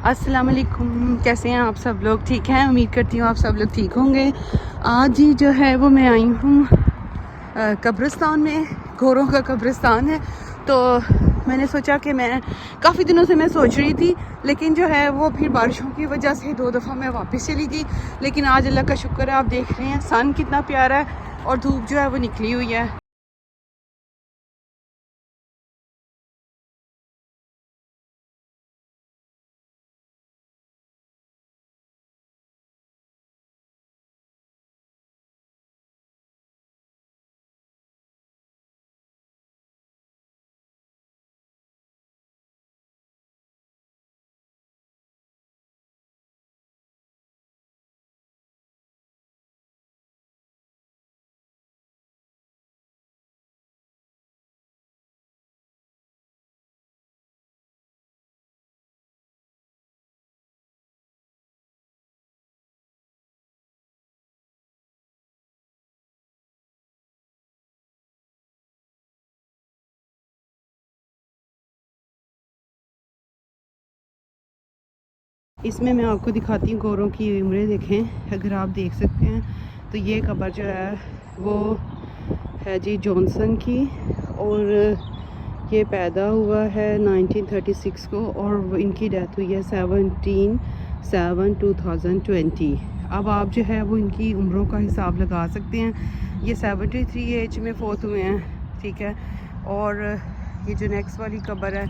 अस्सलाम वालेकुम, कैसे हैं आप सब लोग? ठीक हैं, उम्मीद करती हूँ आप सब लोग ठीक होंगे। आज ही जो है वो मैं आई हूँ कब्रिस्तान में, घोरों का कब्रिस्तान है। तो मैंने सोचा कि मैं काफ़ी दिनों से मैं सोच रही थी, लेकिन जो है वो फिर बारिशों की वजह से 2 दफ़ा मैं वापस चली गई। लेकिन आज अल्लाह का शुक्र है, आप देख रहे हैं सन कितना प्यारा है और धूप जो है वो निकली हुई है। इसमें मैं आपको दिखाती हूँ गोरों की उम्रें। देखें, अगर आप देख सकते हैं तो ये कब्र जो है वो है जी जॉनसन की, और ये पैदा हुआ है 1936 को और इनकी डेथ हुई है 17/7/2020। अब आप जो है वो इनकी उम्रों का हिसाब लगा सकते हैं। ये 73 एज में फोत हुए हैं, ठीक है। और ये जो नेक्स्ट वाली कब्र है,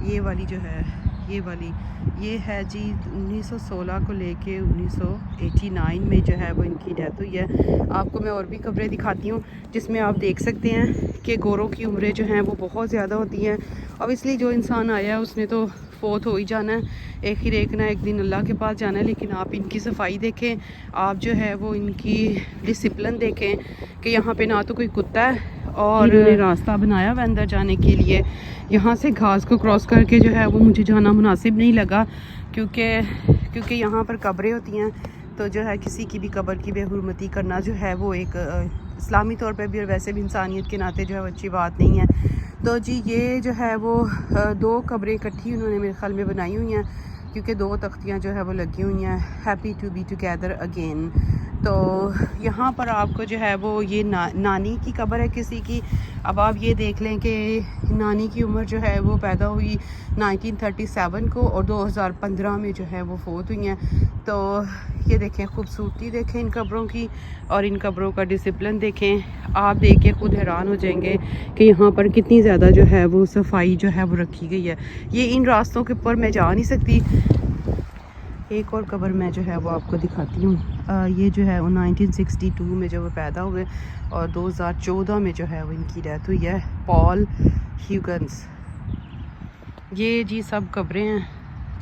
ये वाली जो है, ये वाली ये है जी 1916 को लेके 1989 में जो है वो इनकी डेथ हुई है। आपको मैं और भी कब्रें दिखाती हूँ जिसमें आप देख सकते हैं कि गोरों की उम्रें जो हैं वो बहुत ज़्यादा होती हैं। अब इसलिए जो इंसान आया है उसने तो फोत हो ही जाना है, एक ना एक दिन अल्लाह के पास जाना है। लेकिन आप इनकी सफाई देखें, आप जो है वो इनकी डिसिप्लिन देखें कि यहाँ पे ना तो कोई कुत्ता है और इन्होंने रास्ता बनाया हुआ अंदर जाने के लिए। यहाँ से घास को क्रॉस करके जो है वो मुझे जाना मुनासिब नहीं लगा, क्योंकि यहाँ पर कब्रें होती हैं, तो जो है किसी की भी कब्र की बेहुरमती करना जो है वो एक इस्लामी तौर पे भी और वैसे भी इंसानियत के नाते जो है अच्छी बात नहीं है। तो जी ये जो है वो 2 कब्रें इकट्ठी उन्होंने मेरे ख्याल में बनाई हुई हैं, क्योंकि 2 तख्तियाँ जो है वो लगी हुई हैं, happy to be together again. तो यहाँ पर आपको जो है वो ये नानी की कब्र है किसी की। अब आप ये देख लें कि नानी की उम्र जो है वो पैदा हुई 1937 को और 2015 में जो है वो फोत हुई हैं। तो ये देखें, खूबसूरती देखें इन कब्रों की और इन कब्रों का डिसिप्लिन देखें। आप देख के खुद हैरान हो जाएंगे कि यहाँ पर कितनी ज़्यादा जो है वो सफाई जो है वो रखी गई है। ये इन रास्तों के ऊपर मैं जा नहीं सकती। एक और कब्र मैं जो है वो आपको दिखाती हूँ। ये जो है वो 1962 में जो वो पैदा हुए और 2014 में जो है वो इनकी डेथ हुई है, पॉल ह्यूगन्स। ये जी सब कब्रें हैं,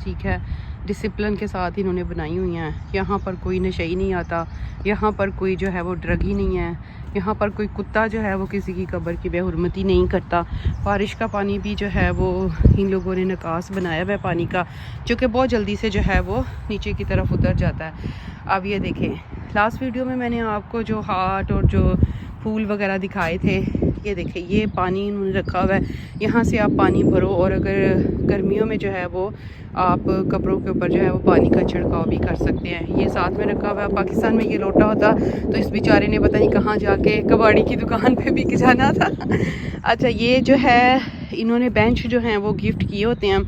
ठीक है, डिसिप्लिन के साथ इन्होंने बनाई हुई हैं। यहाँ पर कोई नशई नहीं आता, यहाँ पर कोई जो है वो ड्रगी नहीं है, यहाँ पर कोई कुत्ता जो है वो किसी की कब्र की बेहुरमती नहीं करता। बारिश का पानी भी जो है वो इन लोगों ने निकास बनाया हुआ है पानी का, जो कि बहुत जल्दी से जो है वो नीचे की तरफ उतर जाता है। अब ये देखें, लास्ट वीडियो में मैंने आपको जो हार्ट और जो फूल वगैरह दिखाए थे, ये देखें ये पानी इन्होंने रखा हुआ है। यहाँ से आप पानी भरो और अगर गर्मियों में जो है वो आप कपड़ों के ऊपर जो है वो पानी का छिड़काव भी कर सकते हैं। ये साथ में रखा हुआ है। पाकिस्तान में ये लोटा होता तो इस बेचारे ने पता नहीं कहाँ जाके कबाड़ी की दुकान पे भी जाना था। अच्छा, ये जो है इन्होंने बेंच जो हैं वो गिफ्ट किए होते हैं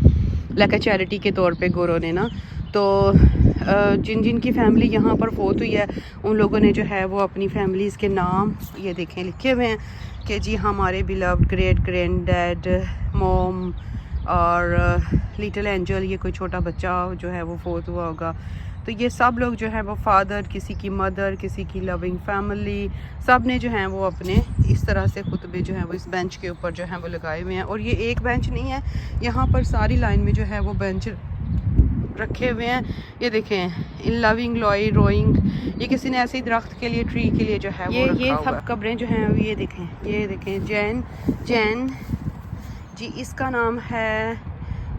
लाइक चैरिटी के तौर पे गोरों ने ना। तो जिन जिन की फैमिली यहाँ पर फोत हुई है उन लोगों ने जो है वो अपनी फैमिलीज़ के नाम ये देखें लिखे हुए हैं कि जी हमारे beloved great grand dad, mom और लिटिल एंजल, ये कोई छोटा बच्चा जो है वो फोत हुआ होगा। तो ये सब लोग जो है वो फादर, किसी की मदर, किसी की लविंग फैमिली, सब ने जो है वो अपने इस तरह से खुतबे जो है वो इस बेंच के ऊपर जो है वो लगाए हुए हैं। और ये एक बेंच नहीं है, यहाँ पर सारी लाइन में जो है वो बेंच रखे हुए हैं। ये देखें, इन लविंग लॉय रोइंग, ये किसी ने ऐसे ही दरख्त के लिए, ट्री के लिए जो है वो रखा हुआ है। सब कब्रें जो हैं ये देखें जैन जी, इसका नाम है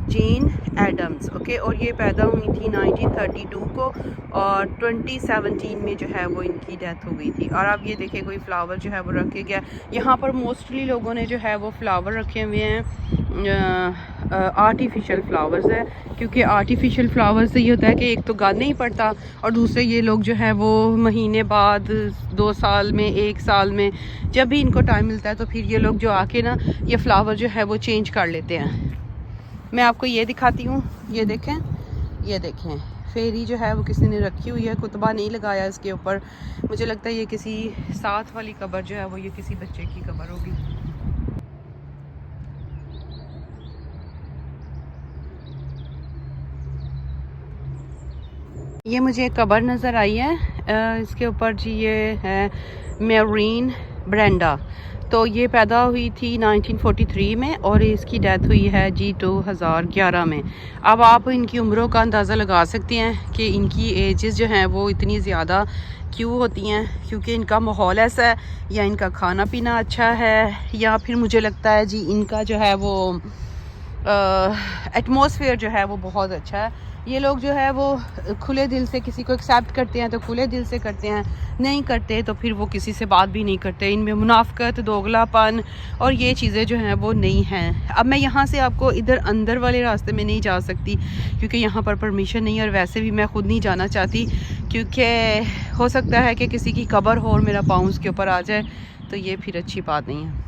जेन एडम्स, ओके। और ये पैदा हुई थी 1932 को और 2017 में जो है वो इनकी डेथ हो गई थी। और अब ये देखें कोई फ्लावर जो है वो रखे गया। यहाँ पर मोस्टली लोगों ने जो है वो फ्लावर रखे हुए हैं, आर्टिफिशियल फ्लावर्स है, क्योंकि आर्टिफिशियल फ्लावर से ये होता है कि एक तो गंद नहीं पड़ता और दूसरे ये लोग जो है वो महीने बाद, 2 साल में, 1 साल में, जब भी इनको टाइम मिलता है तो फिर ये लोग जो आके ना ये फ्लावर जो है वो चेंज कर लेते हैं। मैं आपको ये दिखाती हूँ, ये देखें, ये देखें फेरी जो है वो किसी ने रखी हुई है, कुतबा नहीं लगाया इसके ऊपर। मुझे लगता है ये किसी साथ वाली कब्र जो है वो ये किसी बच्चे की कब्र होगी। ये मुझे कब्र नज़र आई है, इसके ऊपर जी ये है मेरीन ब्रेंडा। तो ये पैदा हुई थी 1943 में और इसकी डेथ हुई है जी 2011 में। अब आप इनकी उम्रों का अंदाज़ा लगा सकते हैं कि इनकी एजेस जो हैं वो इतनी ज़्यादा क्यों होती हैं, क्योंकि इनका माहौल ऐसा है या इनका खाना पीना अच्छा है या फिर मुझे लगता है जी इनका जो है वो एटमॉस्फेयर जो है वो बहुत अच्छा है। ये लोग जो है वो खुले दिल से किसी को एक्सेप्ट करते हैं तो खुले दिल से करते हैं, नहीं करते तो फिर वो किसी से बात भी नहीं करते। इनमें मुनाफकत, दोगलापन और ये चीज़ें जो हैं वो नहीं हैं। अब मैं यहाँ से आपको इधर अंदर वाले रास्ते में नहीं जा सकती क्योंकि यहाँ पर परमिशन नहीं है, और वैसे भी मैं ख़ुद नहीं जाना चाहती क्योंकि हो सकता है कि किसी की कब्र हो और मेरा पाँव उसके ऊपर आ जाए, तो ये फिर अच्छी बात नहीं है।